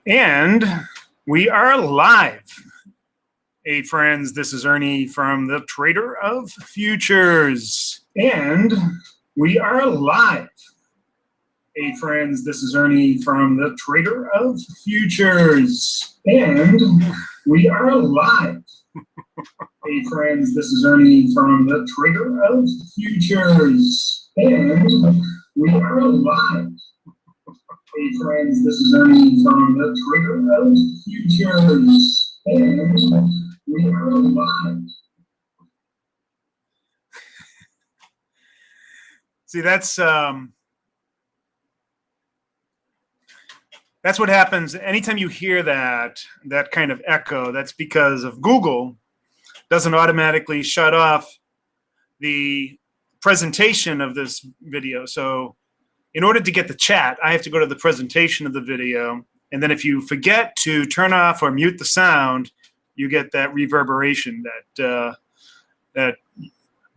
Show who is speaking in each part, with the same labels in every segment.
Speaker 1: And we are live. Hey, friends, this is Ernie from the Trader of Futures. And we are live. Hey, friends, this is Ernie from the Trader of Futures. And we are live. Hey, friends, this is Ernie from the Trader of Futures. And we are live. Hey friends, this is Ernie from the Trader of Futures, and we are live. See, that's what happens anytime you hear that kind of echo. That's because of Google doesn't automatically shut off the presentation of this video. So in order to get the chat, I have to go to the presentation of the video. And then if you forget to turn off or mute the sound, you get that reverberation, that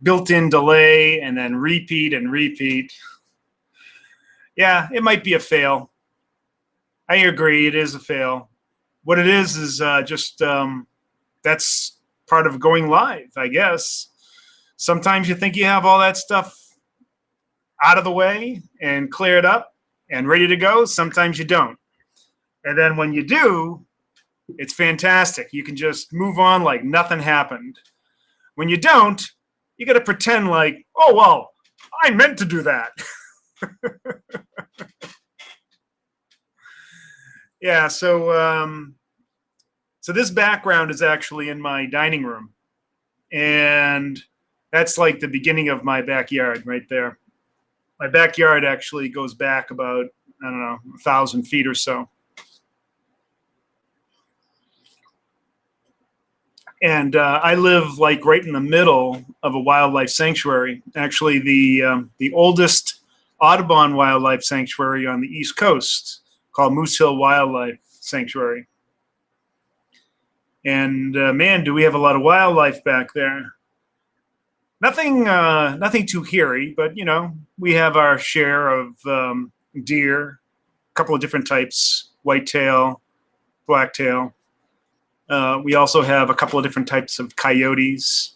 Speaker 1: built-in delay, and then repeat and repeat. Yeah, it might be a fail. I agree, it is a fail. What it is just that's part of going live, I guess. Sometimes you think you have all that stuff out of the way and cleared up and ready to go. Sometimes you don't. And then when you do, it's fantastic. You can just move on like nothing happened. When you don't, you got to pretend like, oh, well, I meant to do that. Yeah, so this background is actually in my dining room. And that's like the beginning of my backyard right there. My backyard actually goes back about, I don't know, 1,000 feet or so. And I live like right in the middle of a wildlife sanctuary. Actually, the oldest Audubon wildlife sanctuary on the East Coast, called Moose Hill Wildlife Sanctuary. And man, do we have a lot of wildlife back there. Nothing too hairy, but you know, we have our share of deer, a couple of different types, whitetail, blacktail. We also have a couple of different types of coyotes.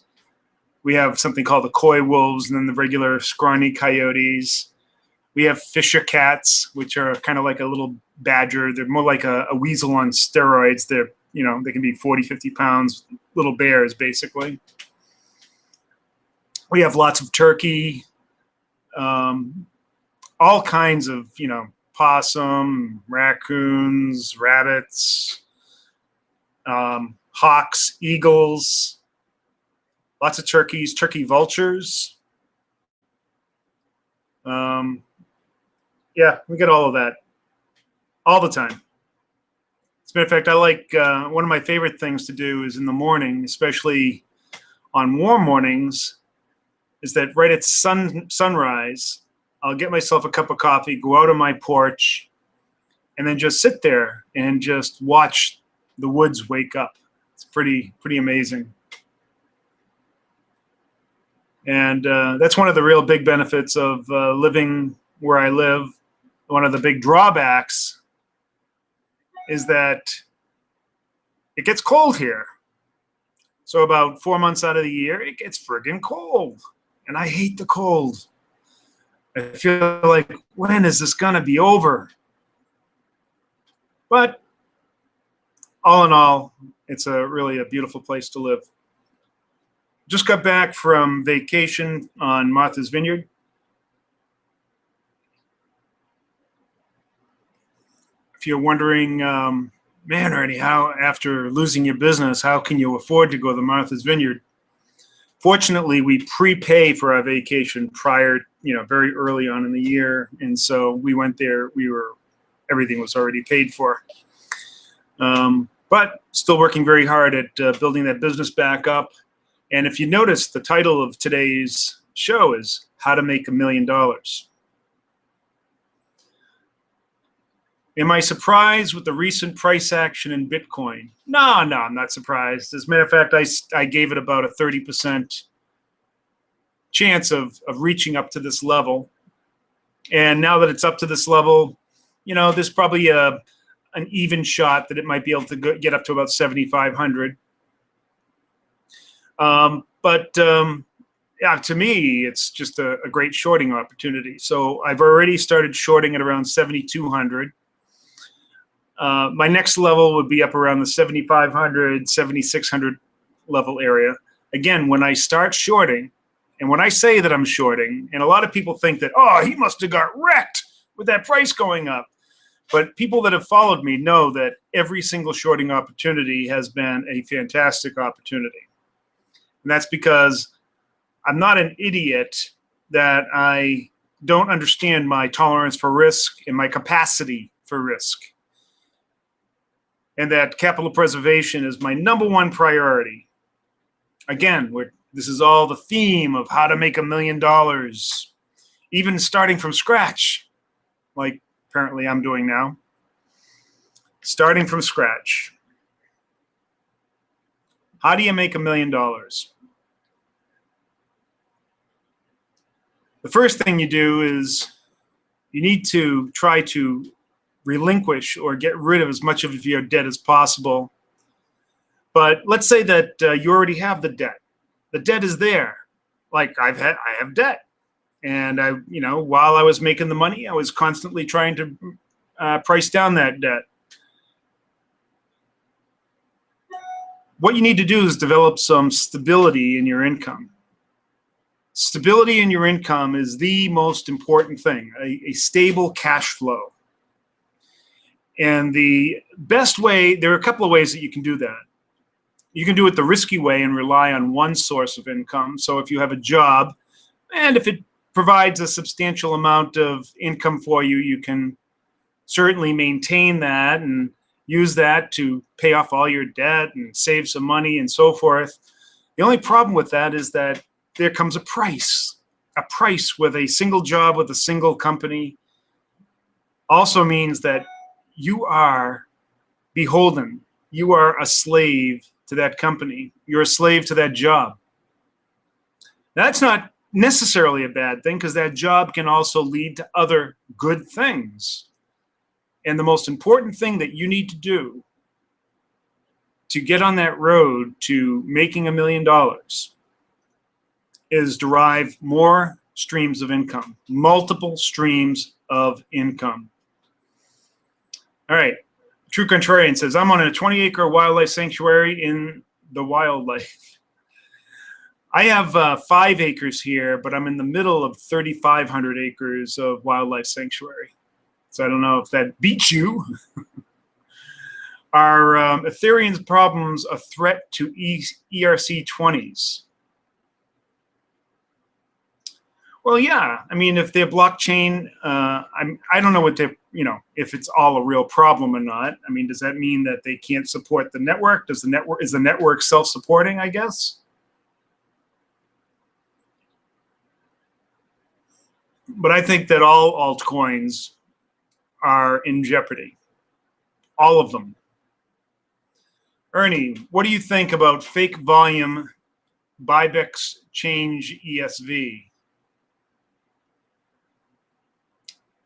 Speaker 1: We have something called the coy wolves, and then the regular scrawny coyotes. We have fisher cats, which are kind of like a little badger. They're more like a weasel on steroids. They're, you know, they can be 40, 50 pounds, little bears, basically. We have lots of turkey, all kinds of, you know, possum, raccoons, rabbits, hawks, eagles, lots of turkeys, turkey vultures. Yeah, we get all of that all the time. As a matter of fact, I like one of my favorite things to do is in the morning, especially on warm mornings, is that right at sunrise, I'll get myself a cup of coffee, go out on my porch, and then just sit there and just watch the woods wake up. It's pretty amazing. And that's one of the real big benefits of living where I live. One of the big drawbacks is that it gets cold here. So about 4 months out of the year, it gets friggin' cold. And I hate the cold. I feel like, when is this gonna be over? But all in all, it's really a beautiful place to live. Just got back from vacation on Martha's Vineyard. If you're wondering, man, Ernie, how after losing your business, how can you afford to go to Martha's Vineyard? Fortunately, we prepay for our vacation prior, you know, very early on in the year, and so we went there. Everything was already paid for, but still working very hard at building that business back up. And if you notice, the title of today's show is "How to Make $1 Million." Am I surprised with the recent price action in Bitcoin? No, I'm not surprised. As a matter of fact, I gave it about a 30% chance of reaching up to this level. And now that it's up to this level, you know, there's probably a an even shot that it might be able to get up to about 7,500. Yeah, to me, it's just a great shorting opportunity. So I've already started shorting at around 7,200. My next level would be up around the 7,500, 7,600 level area. Again, when I start shorting, and when I say that I'm shorting, and a lot of people think that, oh, he must have got wrecked with that price going up. But people that have followed me know that every single shorting opportunity has been a fantastic opportunity. And that's because I'm not an idiot that I don't understand my tolerance for risk and my capacity for risk. And that capital preservation is my #1 priority. Again, this is all the theme of how to make $1 million, even starting from scratch, like apparently I'm doing now. Starting from scratch. How do you make $1 million? The first thing you do is you need to try to relinquish or get rid of as much of your debt as possible. But let's say that you already have the debt. The debt is there. Like I have debt, and while I was making the money, I was constantly trying to price down that debt. What you need to do is develop some stability in your income. Stability in your income is the most important thing, a stable cash flow. And the best way, there are a couple of ways that you can do that. You can do it the risky way and rely on one source of income. So if you have a job, and if it provides a substantial amount of income for you, you can certainly maintain that and use that to pay off all your debt and save some money and so forth. The only problem with that is that there comes a price. A price with a single job with a single company also means that you are beholden. You are a slave to that company. You're a slave to that job. That's not necessarily a bad thing, because that job can also lead to other good things. And the most important thing that you need to do to get on that road to making $1 million is derive more streams of income, multiple streams of income. All right. True Contrarian says, I'm on a 20-acre wildlife sanctuary in the wildlife. I have 5 acres here, but I'm in the middle of 3,500 acres of wildlife sanctuary. So I don't know if that beats you. Are Ethereum's problems a threat to ERC20s? Well, yeah. I mean, if their blockchain, I don't know what they, if it's all a real problem or not. I mean, does that mean that they can't support the network? Is the network self-supporting, I guess? But I think that all altcoins are in jeopardy. All of them. Ernie, what do you think about fake volume Bybex change ESV?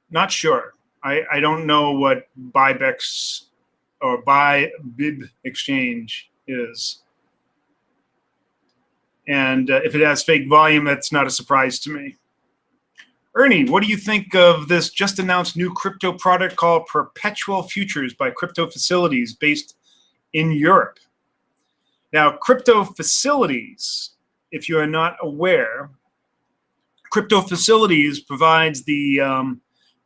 Speaker 1: Not sure. I don't know what Bybex or Bib exchange is. And if it has fake volume, that's not a surprise to me. Ernie, what do you think of this just announced new crypto product called Perpetual Futures by Crypto Facilities based in Europe? Now, Crypto Facilities, if you are not aware, Crypto Facilities provides the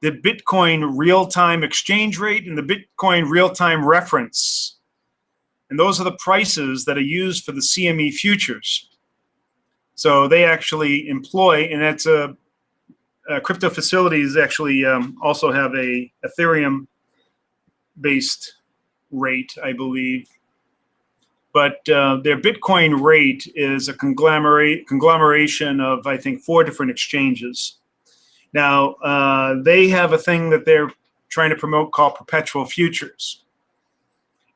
Speaker 1: Bitcoin real-time exchange rate and the Bitcoin real-time reference. And those are the prices that are used for the CME futures. So they actually employ, and that's Crypto Facilities actually also have a Ethereum-based rate, I believe. But their Bitcoin rate is a conglomeration of, I think, 4 different exchanges. Now, they have a thing that they're trying to promote called Perpetual Futures.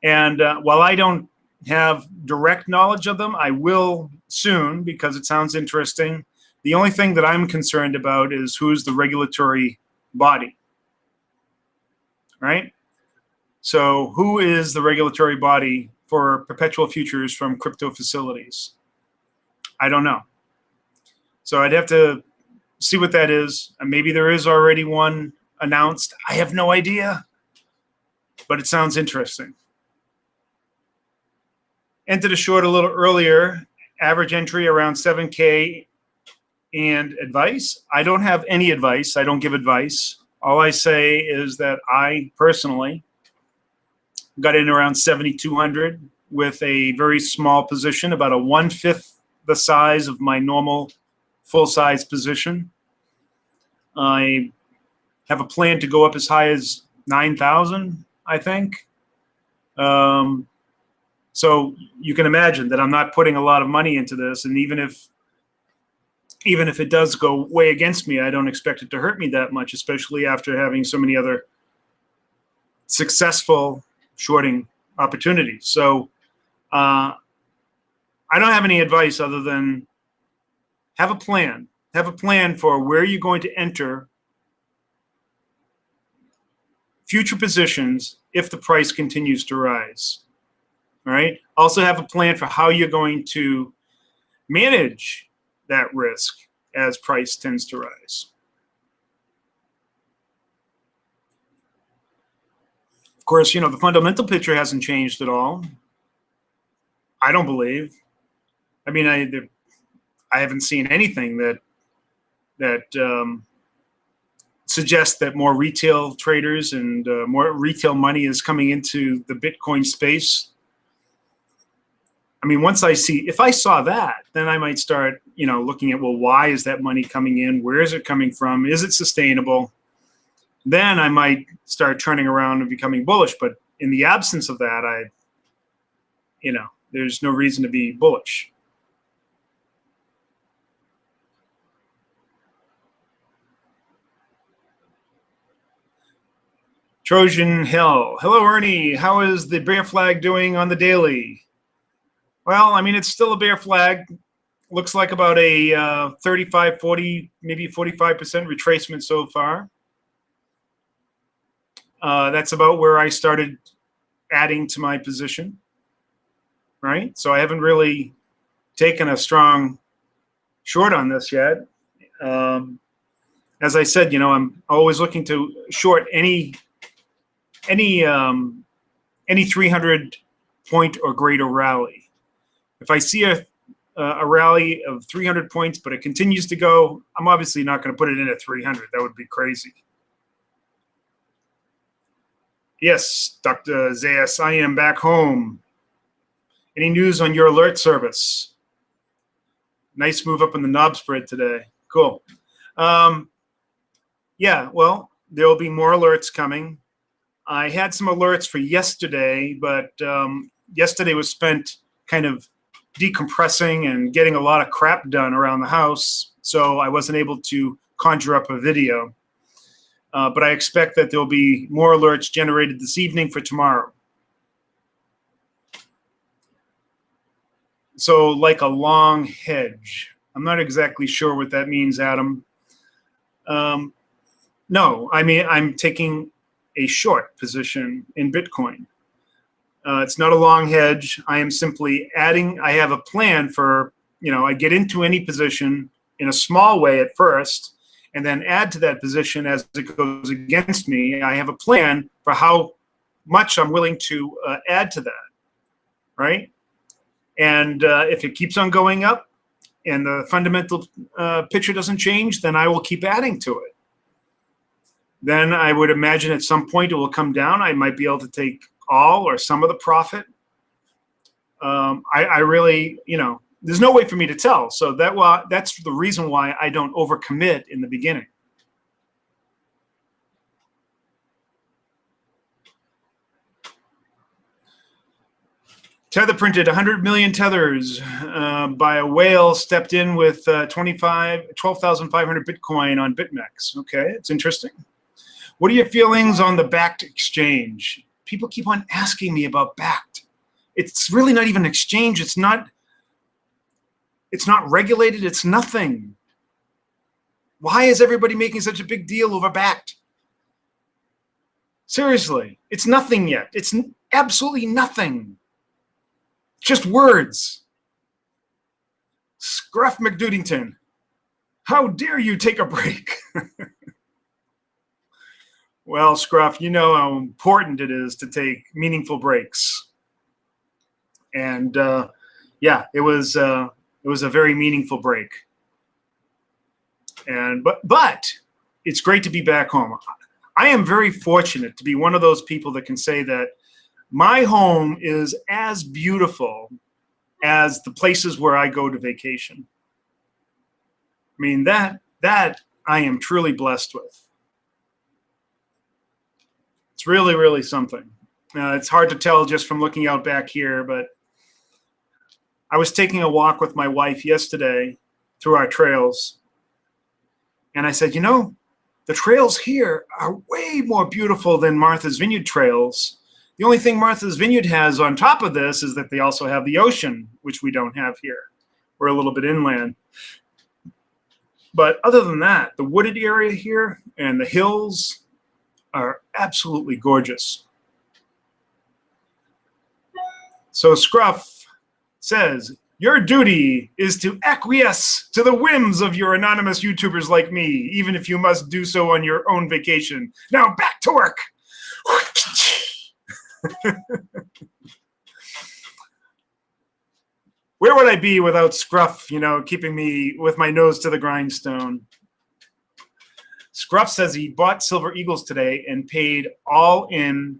Speaker 1: And while I don't have direct knowledge of them, I will soon, because it sounds interesting. The only thing that I'm concerned about is who's the regulatory body, right? So who is the regulatory body for perpetual futures from crypto facilities? I don't know. So I'd have to see what that is. And maybe there is already one announced. I have no idea, but it sounds interesting. Entered a short a little earlier, average entry around 7K, and advice. I don't have any advice. I don't give advice. All I say is that I personally got in around 7,200 with a very small position, about a 1/5 the size of my normal full-size position. I have a plan to go up as high as 9,000, I think. So you can imagine that I'm not putting a lot of money into this, and even if it does go way against me, I don't expect it to hurt me that much, especially after having so many other successful shorting opportunities. So I don't have any advice other than have a plan. Have a plan for where you're going to enter future positions if the price continues to rise. All right. Also have a plan for how you're going to manage that risk as price tends to rise. Of course, the fundamental picture hasn't changed at all. I don't believe. I mean, I haven't seen anything that suggests that more retail traders and more retail money is coming into the Bitcoin space. I mean, if I saw that, then I might start, looking at, well, why is that money coming in? Where is it coming from? Is it sustainable? Then I might start turning around and becoming bullish. But in the absence of that, there's no reason to be bullish. Trojan Hill. Hello, Ernie. How is the bear flag doing on the daily? Well, I mean, it's still a bear flag. Looks like about a 35, 40, maybe 45% retracement so far. That's about where I started adding to my position, right? So I haven't really taken a strong short on this yet. As I said, I'm always looking to short any 300 point or greater rally. If I see a rally of 300 points, but it continues to go, I'm obviously not going to put it in at 300. That would be crazy. Yes, Dr. Zayas, I am back home. Any news on your alert service? Nice move up in the knob spread today. Cool. Yeah, well, there will be more alerts coming. I had some alerts for yesterday, but yesterday was spent kind of decompressing and getting a lot of crap done around the house, so I wasn't able to conjure up a video. But I expect that there'll be more alerts generated this evening for tomorrow. So like a long hedge. I'm not exactly sure what that means, Adam. No, I mean, I'm taking a short position in Bitcoin. It's not a long hedge. I am simply adding. I have a plan for, I get into any position in a small way at first, and then add to that position as it goes against me. I have a plan for how much I'm willing to add to that, right? And if it keeps on going up and the fundamental picture doesn't change, then I will keep adding to it. Then I would imagine at some point it will come down. I might be able to take all or some of the profit. I really, there's no way for me to tell. So that's the reason why I don't overcommit in the beginning. Tether printed 100 million tethers by a whale stepped in with 12,500 Bitcoin on BitMEX. Okay, it's interesting. What are your feelings on the Backed exchange? People keep on asking me about Backed. It's really not even an exchange. It's not regulated. It's nothing. Why is everybody making such a big deal over Backed? Seriously, it's nothing yet. It's absolutely nothing. Just words. Scruff McDudington, how dare you take a break? Well, Scruff, you know how important it is to take meaningful breaks. And yeah, it was a very meaningful break. And but it's great to be back home. I am very fortunate to be one of those people that can say that my home is as beautiful as the places where I go to vacation. I mean, that I am truly blessed with. It's really, really something. It's hard to tell just from looking out back here, but I was taking a walk with my wife yesterday through our trails. And I said, you know, the trails here are way more beautiful than Martha's Vineyard trails. The only thing Martha's Vineyard has on top of this is that they also have the ocean, which we don't have here. We're a little bit inland. But other than that, the wooded area here and the hills are absolutely gorgeous. So Scruff says, your duty is to acquiesce to the whims of your anonymous YouTubers like me, even if you must do so on your own vacation. Now back to work. Where would I be without Scruff, you know, keeping me with my nose to the grindstone? Scruff says he bought Silver Eagles today and paid all in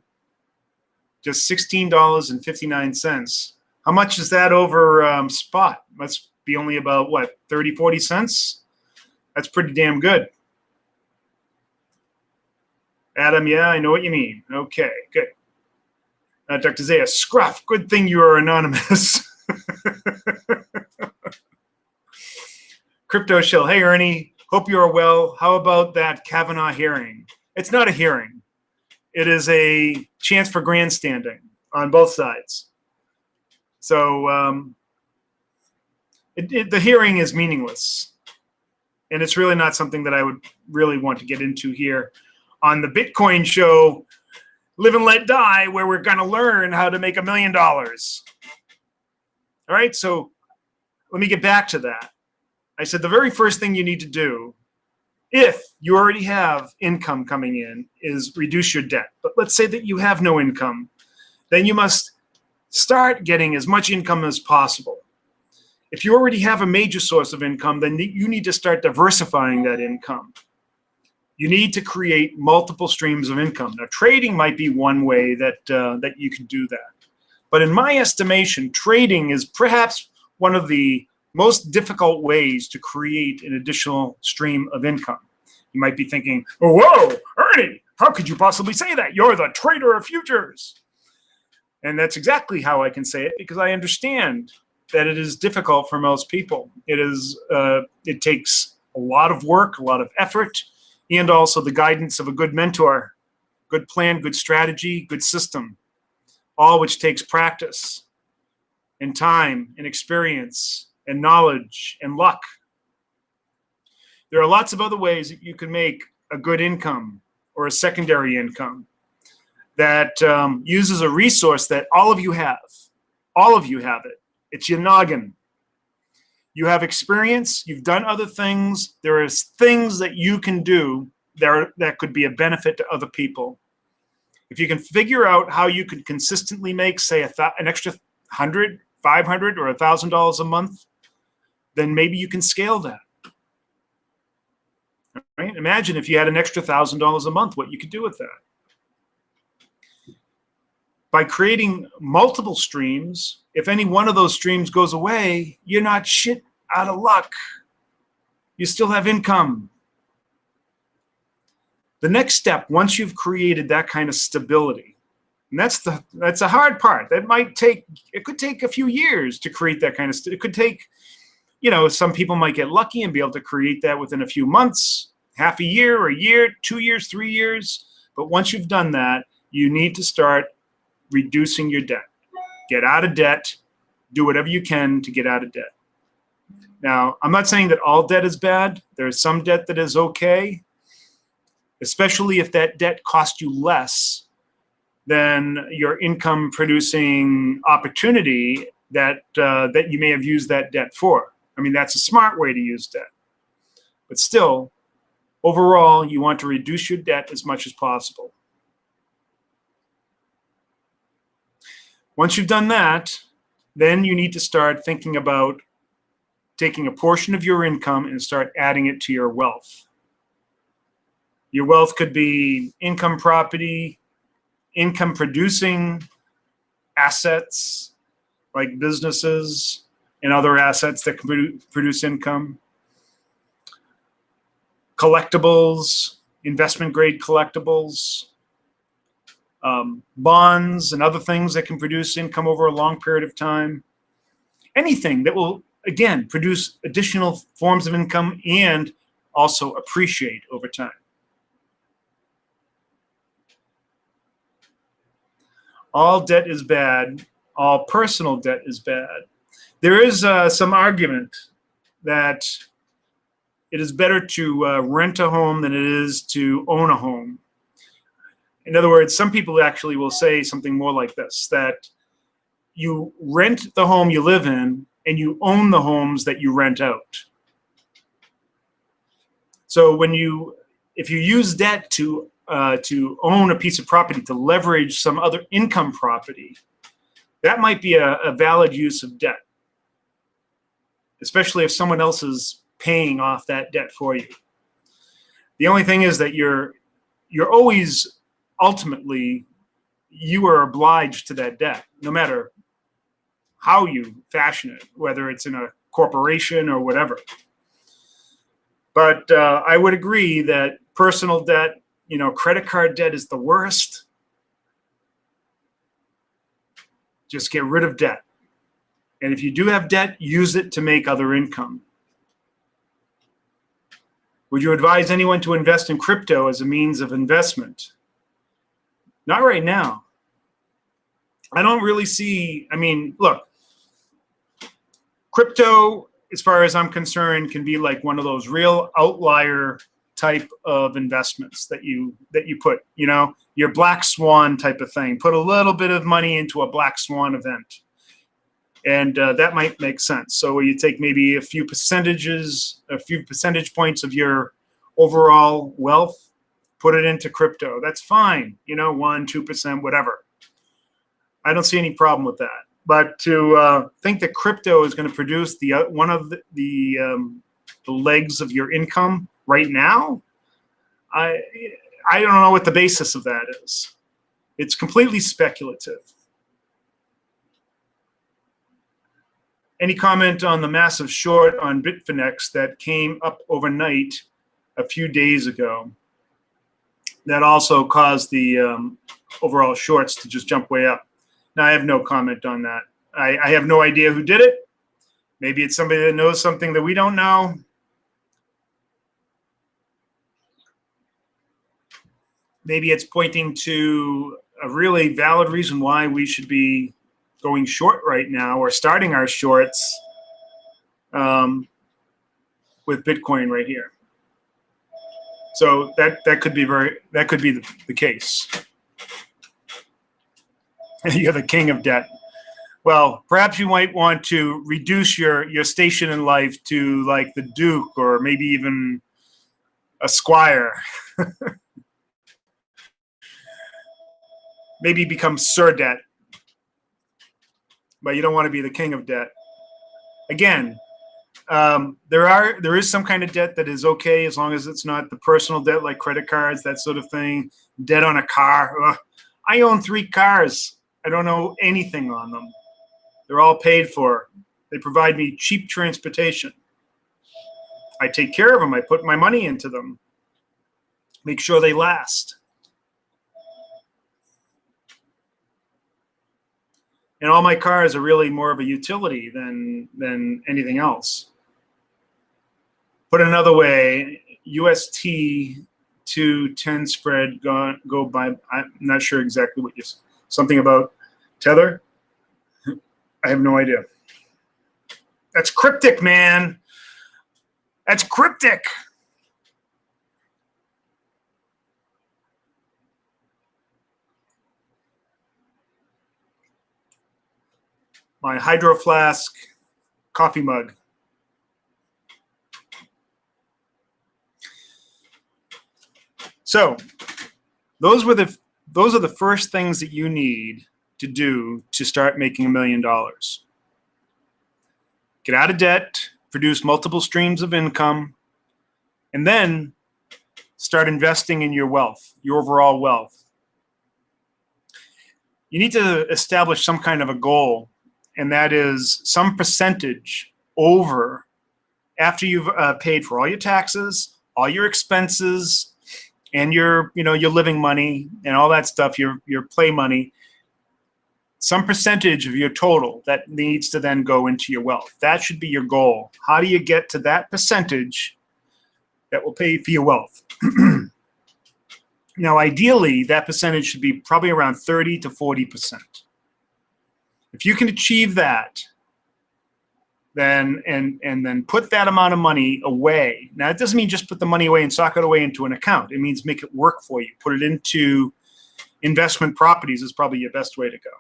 Speaker 1: just $16.59. How much is that over spot? Must be only about, what, 30, 40 cents? That's pretty damn good. Adam, yeah, I know what you mean. Okay, good. Dr. Zaya, Scruff, good thing you are anonymous. Crypto Shill, hey Ernie, hope you are well. How about that Kavanaugh hearing? It's not a hearing. It is a chance for grandstanding on both sides. So the hearing is meaningless. And it's really not something that I would really want to get into here on the Bitcoin show, Live and Let Die, where we're going to learn how to make $1 million. All right, so let me get back to that. I said the very first thing you need to do, if you already have income coming in, is reduce your debt. But let's say that you have no income. Then you must start getting as much income as possible. If you already have a major source of income, then you need to start diversifying that income. You need to create multiple streams of income. Now, trading might be one way that you can do that. But in my estimation, trading is perhaps one of the most difficult ways to create an additional stream of income. You might be thinking, oh, whoa, Ernie, how could you possibly say that? You're the trader of futures. And that's exactly how I can say it, because I understand that it is difficult for most people. It takes a lot of work, a lot of effort, and also the guidance of a good mentor, good plan, good strategy, good system, all which takes practice and time and experience and knowledge and luck. There are lots of other ways that you can make a good income or a secondary income that uses a resource that all of you have. All of you have it. It's your noggin. You have experience. You've done other things. There is things that you can do that could be a benefit to other people. If you can figure out how you could consistently make, say, an extra $100, $500, or $1,000 a month, then maybe you can scale that. Right? Imagine if you had an extra $1,000 a month, what you could do with that. By creating multiple streams, if any one of those streams goes away, you're not shit out of luck. You still have income. The next step, once you've created that kind of stability, and that's the hard part. It could take a few years to create that kind of it could take, some people might get lucky and be able to create that within a few months, half a year, 2 years, 3 years. But once you've done that, you need to start reducing your debt. Get out of debt. Do whatever you can to get out of debt. Now, I'm not saying that all debt is bad. There is some debt that is okay, especially if that debt costs you less than your income producing opportunity that that you may have used that debt for. I mean, that's a smart way to use debt. But still, overall, you want to reduce your debt as much as possible. Once you've done that, then you need to start thinking about taking a portion of your income and start adding it to your wealth. Your wealth could be income property, income producing assets like businesses and other assets that can produce income, collectibles, investment grade collectibles, bonds and other things that can produce income over a long period of time. Anything that will, again, produce additional forms of income and also appreciate over time. All debt is bad. All personal debt is bad. There is some argument that it is better to rent a home than it is to own a home. In other words, some people actually will say something more like this, that you rent the home you live in and you own the homes that you rent out. So if you use debt to own a piece of property, to leverage some other income property, that might be a valid use of debt, especially if someone else is paying off that debt for you. The only thing is that you're always, ultimately, you are obliged to that debt, no matter how you fashion it, whether it's in a corporation or whatever. But I would agree that personal debt, credit card debt is the worst. Just get rid of debt. And if you do have debt, use it to make other income. Would you advise anyone to invest in crypto as a means of investment? Not right now. I don't really see, look, crypto, as far as I'm concerned, can be like one of those real outlier type of investments that you put, your black swan type of thing. Put a little bit of money into a black swan event. And that might make sense. So you take maybe a few percentage points of your overall wealth, put it into crypto. That's fine, 1%, 2%, whatever. I don't see any problem with that. But to think that crypto is going to produce one of the legs of your income right now, I don't know what the basis of that is. It's completely speculative. Any comment on the massive short on Bitfinex that came up overnight a few days ago that also caused the overall shorts to just jump way up? Now, I have no comment on that. I have no idea who did it. Maybe it's somebody that knows something that we don't know. Maybe it's pointing to a really valid reason why we should be going short right now, or starting our shorts with Bitcoin right here. So that could be the case. You're the king of debt. Well, perhaps you might want to reduce your station in life to like the Duke, or maybe even a squire. Maybe become Sir Debt. But you don't want to be the king of debt. Again, there is some kind of debt that is okay as long as it's not the personal debt like credit cards, that sort of thing. Debt on a car. Ugh. I own 3 cars. I don't owe anything on them. They're all paid for. They provide me cheap transportation. I take care of them. I put my money into them. Make sure they last. And all my cars are really more of a utility than anything else. Put another way, UST to 10 spread go by. I'm not sure exactly what you said. Something about Tether? I have no idea. That's cryptic, man. That's cryptic. my Hydro Flask coffee mug. So those are the first things that you need to do to start making $1 million. Get out of debt, produce multiple streams of income, and then start investing in your wealth, your overall wealth. You need to establish some kind of a goal, and that is some percentage over after you've paid for all your taxes, all your expenses, and your living money and all that stuff, your play money, some percentage of your total that needs to then go into your wealth. That should be your goal. How do you get to that percentage that will pay for your wealth? Now, ideally, that percentage should be probably around 30 to 40%. If you can achieve that, then then put that amount of money away. Now, it doesn't mean just put the money away and sock it away into an account. It means make it work for you. Put it into investment properties is probably your best way to go.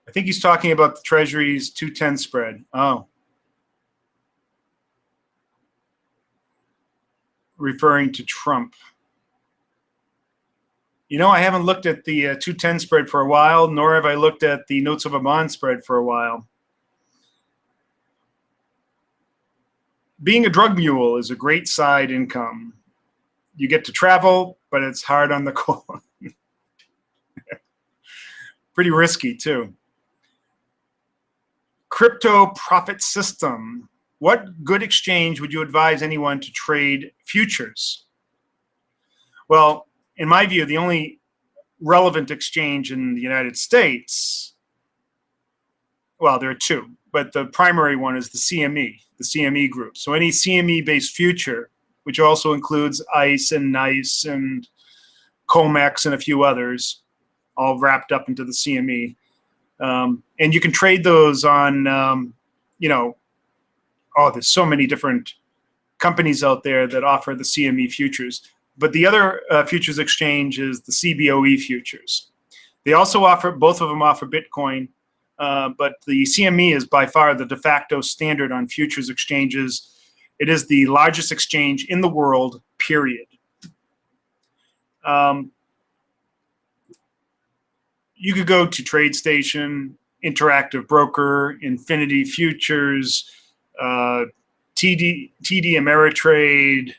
Speaker 1: I think he's talking about the Treasury's 210 spread. Oh. Referring to Trump. I haven't looked at the 210 spread for a while, nor have I looked at the notes of a bond spread for a while. Being a drug mule is a great side income. You get to travel, but it's hard on the core. Pretty risky, too. Crypto profit system. What good exchange would you advise anyone to trade futures? Well, in my view, the only relevant exchange in the United States, well, there are two, but the primary one is the CME group. So any CME-based future, which also includes ICE and NICE and COMEX and a few others, all wrapped up into the CME. And you can trade those on, there's so many different companies out there that offer the CME futures. But the other futures exchange is the CBOE futures. They also offer, both of them offer Bitcoin, but the CME is by far the de facto standard on futures exchanges. It is the largest exchange in the world, period. You could go to TradeStation, Interactive Broker, Infinity Futures, TD Ameritrade.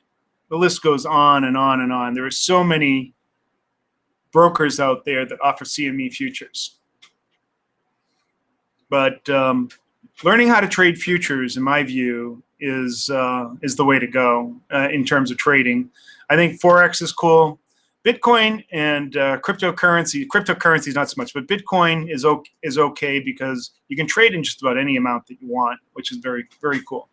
Speaker 1: The list goes on and on and on. There are so many brokers out there that offer CME futures. But learning how to trade futures, in my view, is the way to go in terms of trading. I think Forex is cool. Bitcoin and cryptocurrency is not so much, but Bitcoin is okay because you can trade in just about any amount that you want, which is very, very cool.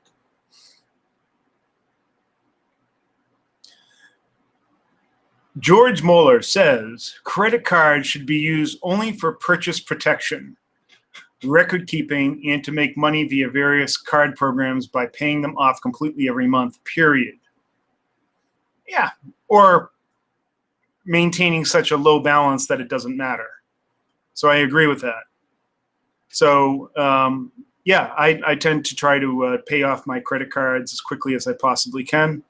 Speaker 1: George Moeller says credit cards should be used only for purchase protection, record keeping, and to make money via various card programs by paying them off completely every month, period. Yeah, or maintaining such a low balance that it doesn't matter. So I agree with that. So yeah, I tend to try to pay off my credit cards as quickly as I possibly can.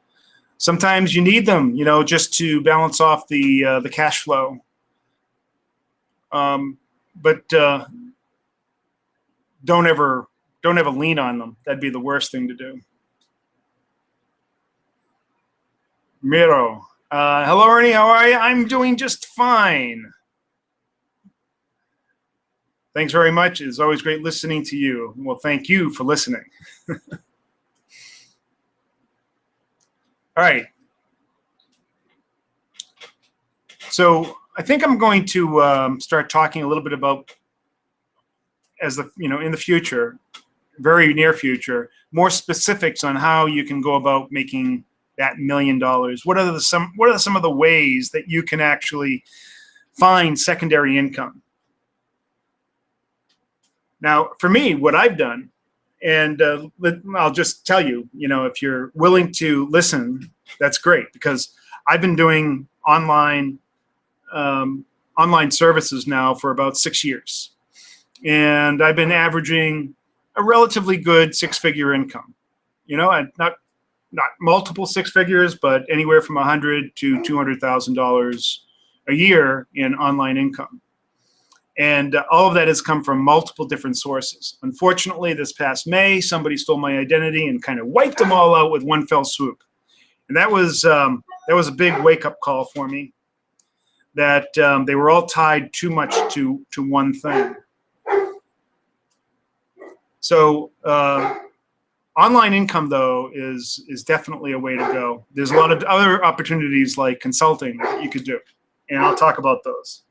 Speaker 1: Sometimes you need them, just to balance off the cash flow. But don't ever lean on them. That'd be the worst thing to do. Miro. Hello, Ernie. How are you? I'm doing just fine. Thanks very much. It's always great listening to you. Well, thank you for listening. All right. So I think I'm going to start talking a little bit about, in the future, very near future, more specifics on how you can go about making that $1 million. What are some of the ways that you can actually find secondary income? Now, for me, what I've done, and I'll just tell you, if you're willing to listen, that's great, because I've been doing online online services now for about 6 years. And I've been averaging a relatively good six-figure income. Not multiple six figures, but anywhere from $100,000 to $200,000 a year in online income. And all of that has come from multiple different sources. Unfortunately, this past May, somebody stole my identity and kind of wiped them all out with one fell swoop. And that was a big wake-up call for me, that they were all tied too much to one thing. So online income, though, is definitely a way to go. There's a lot of other opportunities like consulting that you could do, and I'll talk about those.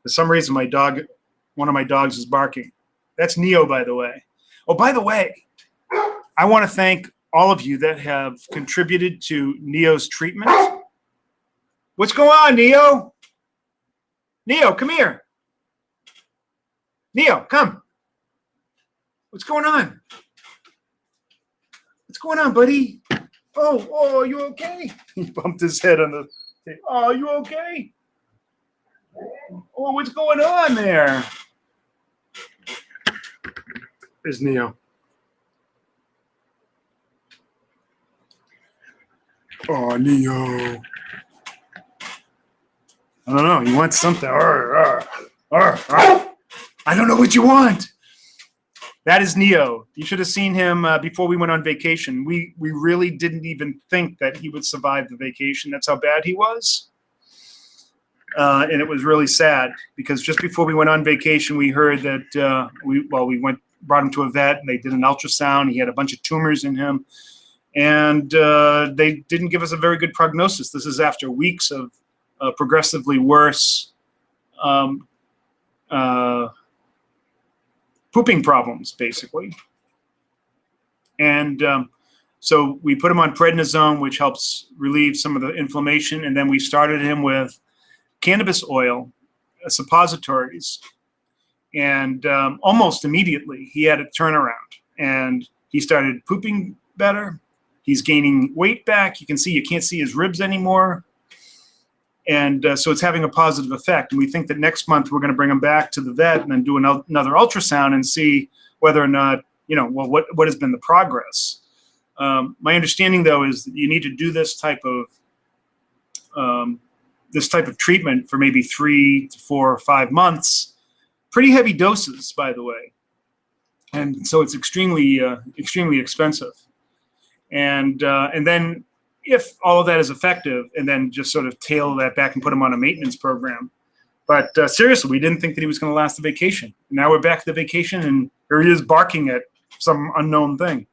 Speaker 1: For some reason, one of my dogs is barking. That's Neo, by the way. Oh, by the way, I want to thank all of you that have contributed to Neo's treatment. What's going on, Neo? Neo, come here. Neo, come. What's going on? What's going on, buddy? Oh, you okay? He bumped his head on the. Oh, you okay? Oh, what's going on there? There's Neo. Oh, Neo. I don't know. He wants something. I don't know what you want. That is Neo. You should have seen him before we went on vacation. We really didn't even think that he would survive the vacation. That's how bad he was. And it was really sad because just before we went on vacation, we heard that we brought him to a vet and they did an ultrasound. He had a bunch of tumors in him, and they didn't give us a very good prognosis. This is after weeks of progressively worse pooping problems, basically. And so we put him on prednisone, which helps relieve some of the inflammation, and then we started him with cannabis oil, suppositories, and almost immediately he had a turnaround, and he started pooping better. He's gaining weight back. You can't see his ribs anymore. And so it's having a positive effect. And we think that next month we're going to bring him back to the vet and then do another ultrasound and see whether or not, what has been the progress. My understanding, though, is that you need to do this type of treatment for maybe 3 to 4 or 5 months. Pretty heavy doses, by the way. And so it's extremely expensive. And then if all of that is effective, and then just sort of tail that back and put him on a maintenance program. But seriously, we didn't think that he was going to last the vacation. Now we're back to the vacation, and here he is barking at some unknown thing.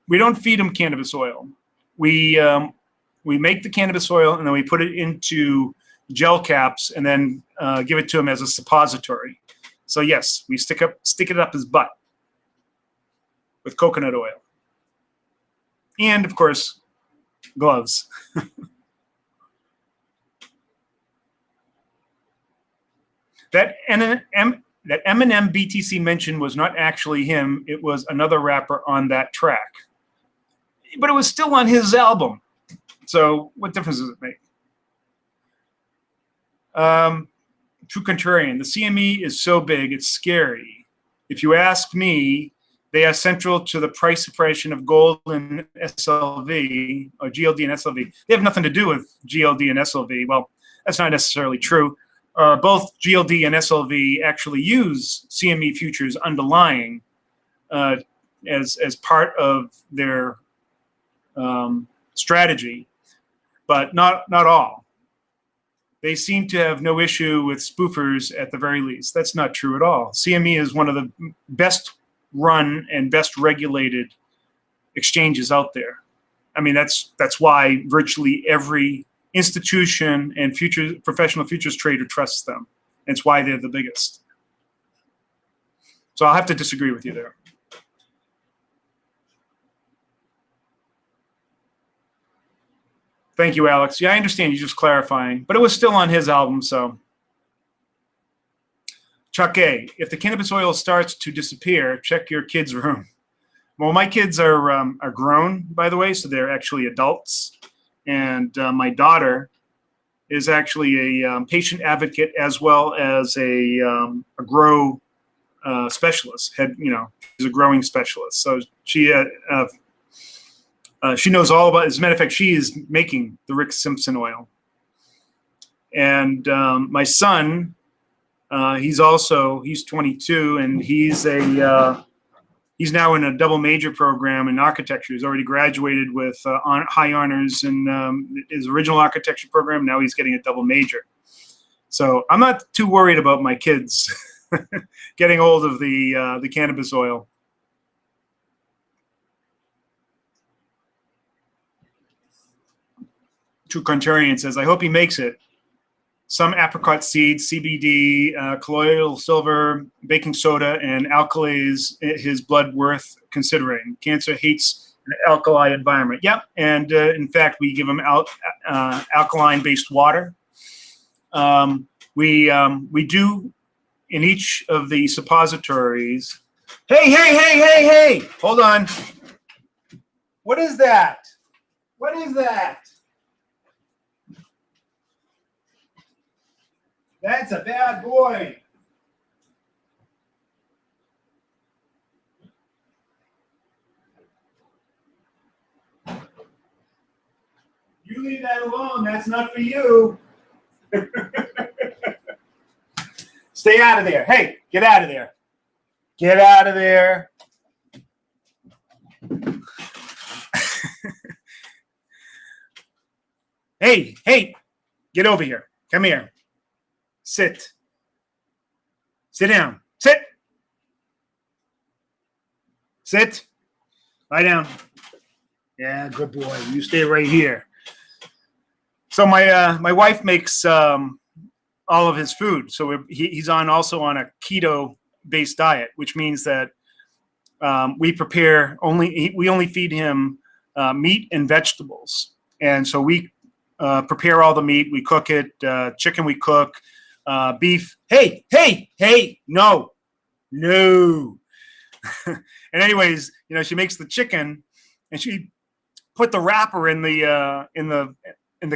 Speaker 1: We don't feed him cannabis oil. We make the cannabis oil, and then we put it into gel caps, and then give it to him as a suppository. So yes, we stick it up his butt with coconut oil. And, of course, gloves. That Eminem BTC mention was not actually him. It was another rapper on that track. But it was still on his album. So what difference does it make? True contrarian. The CME is so big, it's scary. If you ask me, they are central to the price suppression of gold and SLV, or GLD and SLV. They have nothing to do with GLD and SLV. Well, that's not necessarily true. Both GLD and SLV actually use CME futures underlying as part of their strategy, but not all. They seem to have no issue with spoofers at the very least. That's not true at all. CME is one of the best run and best regulated exchanges out there. I mean, that's why virtually every institution and professional futures trader trusts them. It's why they're the biggest. So I'll have to disagree with you there. Thank you, Alex. Yeah, I understand you just clarifying, but it was still on his album, so. Chuck A, if the cannabis oil starts to disappear, check your kid's room. Well, my kids are grown, by the way, so they're actually adults. And my daughter is actually a patient advocate as well as a grow specialist. She's a growing specialist. So she knows all about. As a matter of fact, she is making the Rick Simpson oil. And my son, he's 22, and he's now in a double major program in architecture. He's already graduated with high honors in his original architecture program. Now he's getting a double major. So I'm not too worried about my kids getting hold of the cannabis oil. True Contrarian says, I hope he makes it. Some apricot seeds, CBD, colloidal silver, baking soda, and alkali is his blood worth considering. Cancer hates an alkali environment. Yep, and in fact, we give him alkaline-based water. We do in each of the suppositories. Hey! Hold on. What is that? What is that? That's a bad boy. You leave that alone. That's not for you. Stay out of there. Hey, get out of there. Get out of there. Hey, get over here. Come here. Sit. Sit down. Sit. Sit. Lie down. Yeah, good boy. You stay right here. So my wife makes all of his food. So he's also on a keto-based diet, which means that we only feed him meat and vegetables. And so we prepare all the meat. We cook it. Chicken we cook. Beef. Hey, no. And anyways, she makes the chicken, and she put the wrapper in the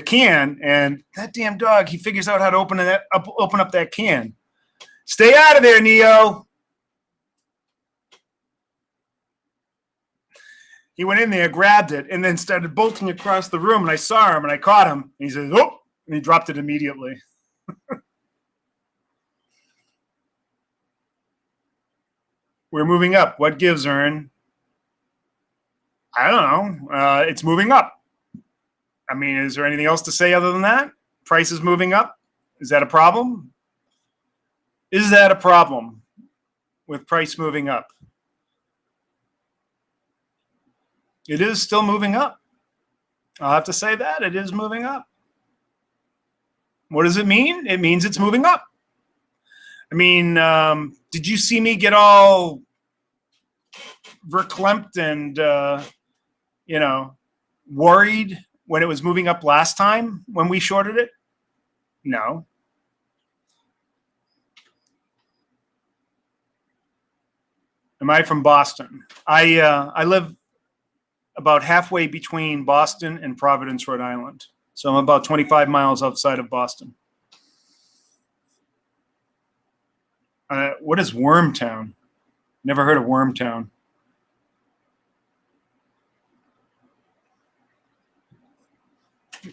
Speaker 1: can, and that damn dog, he figures out how to open up that can. Stay out of there, Neo. He went in there, grabbed it, and then started bolting across the room, and I saw him, and I caught him, and he said, "Oh," and he dropped it immediately. We're moving up. What gives, Ern? I don't know. It's moving up. I mean, is there anything else to say other than that? Price is moving up. Is that a problem? Is that a problem with price moving up? It is still moving up. I'll have to say that. It is moving up. What does it mean? It means it's moving up. I mean, did you see me get all verklempt and, worried when it was moving up last time when we shorted it? No. Am I from Boston? I live about halfway between Boston and Providence, Rhode Island. So I'm about 25 miles outside of Boston. What is Wormtown? Never heard of Wormtown.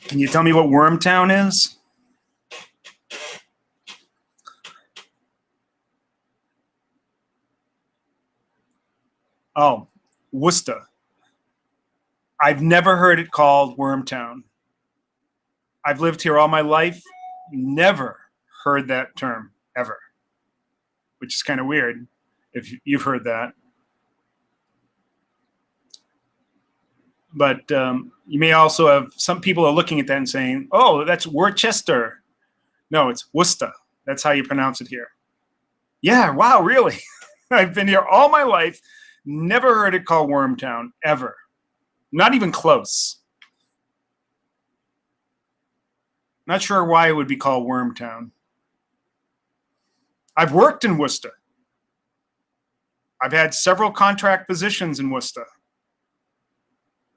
Speaker 1: Can you tell me what Wormtown is? Oh, Worcester. I've never heard it called Wormtown. I've lived here all my life, never heard that term, ever. Which is kind of weird if you've heard that. But you may also have, some people are looking at that and saying, oh, that's Worcester. No, it's Worcester. That's how you pronounce it here. Yeah, wow, really? I've been here all my life, never heard it called Wormtown, ever. Not even close. Not sure why it would be called Wormtown. I've worked in Worcester. I've had several contract positions in Worcester.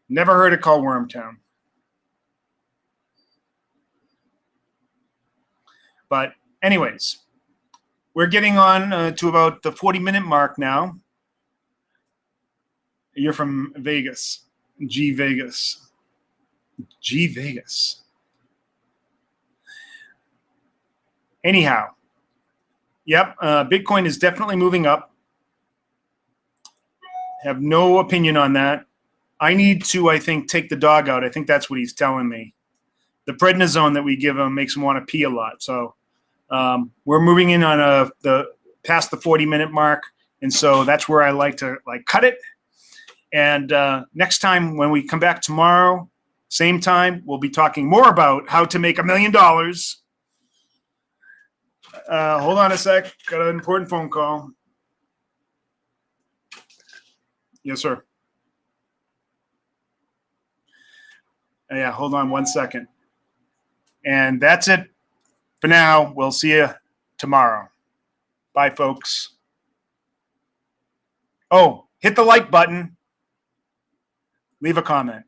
Speaker 1: Never heard it called Wormtown. But anyways, we're getting on to about the 40-minute mark now. You're from Vegas. G Vegas. G Vegas. Anyhow, yep, Bitcoin is definitely moving up. Have no opinion on that. I need to, I think, take the dog out. I think that's what he's telling me. The prednisone that we give him makes him want to pee a lot. So we're moving in on past the 40-minute mark, and so that's where I like to cut it. And next time when we come back tomorrow, same time, we'll be talking more about how to make $1 million. Hold on a sec. Got an important phone call. Yes, sir. Yeah, hold on 1 second. And that's it for now. We'll see you tomorrow. Bye, folks. Oh, hit the like button. Leave a comment.